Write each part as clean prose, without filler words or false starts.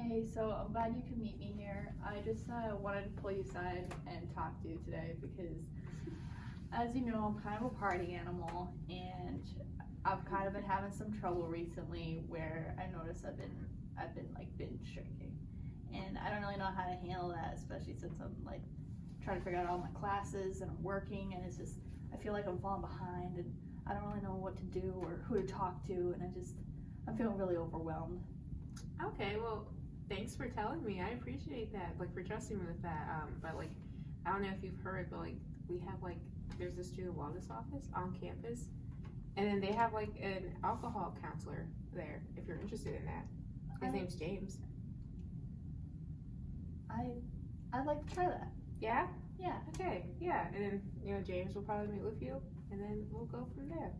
Hey, so I'm glad you could meet me here. I just wanted to pull you aside and talk to you today because, as you know, I'm kind of a party animal, and I've kind of been having some trouble recently where I notice I've been like binge drinking, and I don't really know how to handle that, especially since I'm like trying to figure out all my classes and I'm working, and it's just I feel like I'm falling behind, and I don't really know what to do or who to talk to, and I'm feeling really overwhelmed. Okay, well, thanks for telling me. I appreciate that, like for trusting me with that. But like, I don't know if you've heard, but like we have like there's a student wellness office on campus, and then they have like an alcohol counselor there. If you're interested in that, his name's James. I'd like to try that. Yeah. Yeah. Okay. Yeah, and then James will probably meet with you, and then we'll go from there.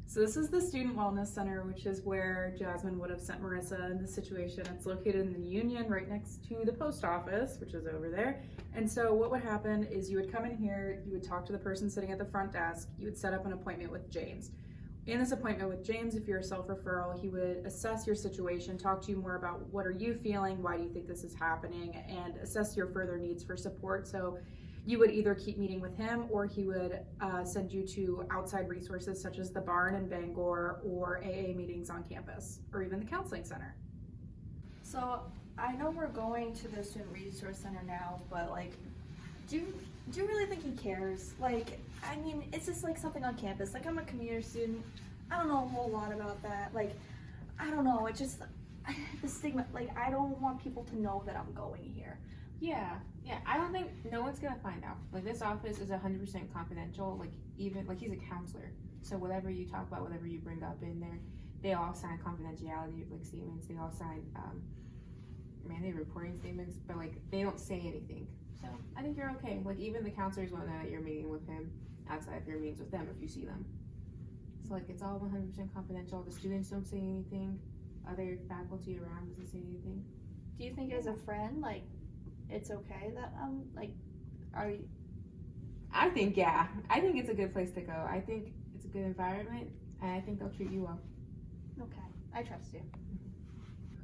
So this is the Student Wellness Center, which is where Jasmine would have sent Marissa in this situation. It's located in the Union right next to the post office, which is over there. And so what would happen is you would come in here, you would talk to the person sitting at the front desk, you would set up an appointment with James. In this appointment with James, if you're a self-referral, he would assess your situation, talk to you more about what are you feeling, why do you think this is happening, and assess your further needs for support. So you would either keep meeting with him or he would send you to outside resources such as the barn in Bangor or AA meetings on campus or even the counseling center. So I know we're going to the student resource center now, but like, do you really think he cares? Like, I mean, it's just like something on campus. Like, I'm a commuter student. I don't know a whole lot about that. Like, I don't know. It just the stigma. Like, I don't want people to know that I'm going here. Yeah. I don't think no one's gonna find out. Like this office is 100% confidential. Like even like he's a counselor, so whatever you talk about, whatever you bring up in there, they all sign confidentiality like statements. They all sign mandated reporting statements, but like they don't say anything. So I think you're okay. Like even the counselors won't know that you're meeting with him outside of your meetings with them if you see them. So like it's all 100% confidential. The students don't say anything. Other faculty around doesn't say anything. Do you think as a friend, like, it's okay that are you? I think it's a good place to go. I think it's a good environment, and I think they'll treat you well. Okay, I trust you.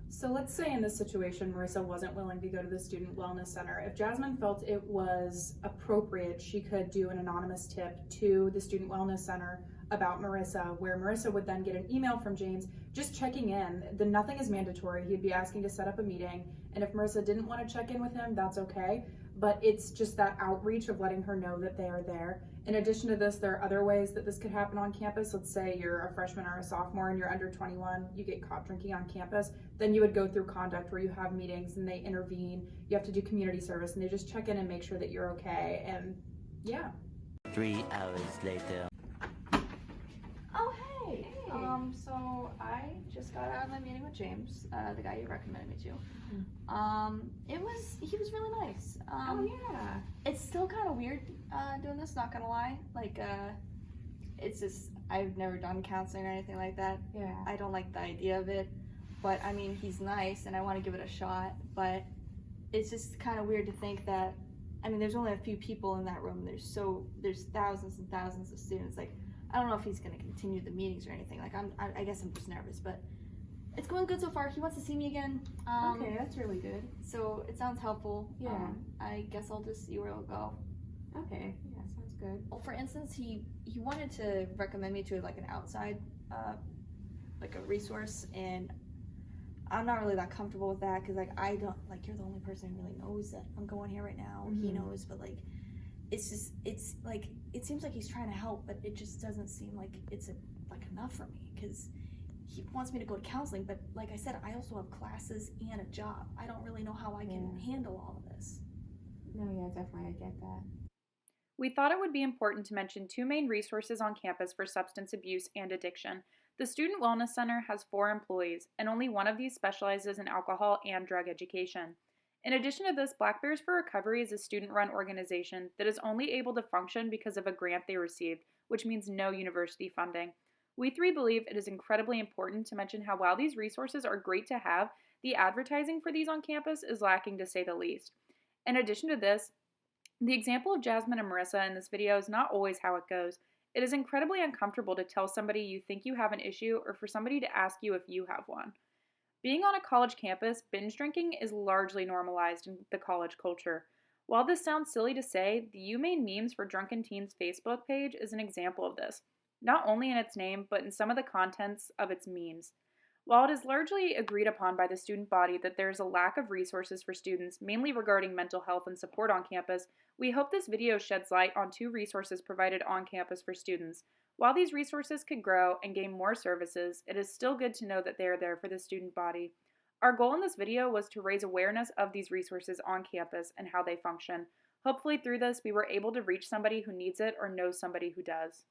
So let's say in this situation, Marissa wasn't willing to go to the Student Wellness Center. If Jasmine felt it was appropriate, she could do an anonymous tip to the Student Wellness Center about Marissa, where Marissa would then get an email from James just checking in. Nothing is mandatory. He'd be asking to set up a meeting, and if Marissa didn't want to check in with him, that's okay, but it's just that outreach of letting her know that they are there. In addition to this, there are other ways that this could happen on campus. Let's say you're a freshman or a sophomore and you're under 21, you get caught drinking on campus, then you would go through conduct where you have meetings and they intervene. You have to do community service and they just check in and make sure that you're okay, and yeah. 3 hours later. Oh, hey. So I just got out of my meeting with James, the guy you recommended me to. He was really nice. Oh yeah. It's still kind of weird doing this, not gonna lie. Like, it's just, I've never done counseling or anything like that. Yeah. I don't like the idea of it, but I mean, he's nice and I want to give it a shot, but it's just kind of weird to think that, I mean, there's only a few people in that room. There's thousands and thousands of students. Like, I don't know if he's going to continue the meetings or anything. Like, I guess I'm just nervous, but it's going good so far. He wants to see me again. Okay, that's really good. So it sounds helpful. Yeah. I guess I'll just see where it'll go. Okay, yeah, sounds good. Well, for instance, he wanted to recommend me to like an outside, like a resource, and I'm not really that comfortable with that because like I don't like you're the only person who really knows that I'm going here right now. Mm-hmm. He knows, but like it's like it seems like he's trying to help, but it just doesn't seem like it's like enough for me because he wants me to go to counseling, but like I said, I also have classes and a job. I don't really know how I can handle all of this. No, yeah, definitely, I get that. We thought it would be important to mention two main resources on campus for substance abuse and addiction. The Student Wellness Center has 4 employees, and only one of these specializes in alcohol and drug education. In addition to this, Black Bears for Recovery is a student-run organization that is only able to function because of a grant they received, which means no university funding. We 3 believe it is incredibly important to mention how while these resources are great to have, the advertising for these on campus is lacking to say the least. In addition to this, the example of Jasmine and Marissa in this video is not always how it goes. It is incredibly uncomfortable to tell somebody you think you have an issue or for somebody to ask you if you have one. Being on a college campus, binge drinking is largely normalized in the college culture. While this sounds silly to say, the You Made Memes for Drunken Teens Facebook page is an example of this, not only in its name, but in some of the contents of its memes. While it is largely agreed upon by the student body that there is a lack of resources for students, mainly regarding mental health and support on campus, we hope this video sheds light on 2 resources provided on campus for students. While these resources could grow and gain more services, it is still good to know that they are there for the student body. Our goal in this video was to raise awareness of these resources on campus and how they function. Hopefully through this, we were able to reach somebody who needs it or knows somebody who does.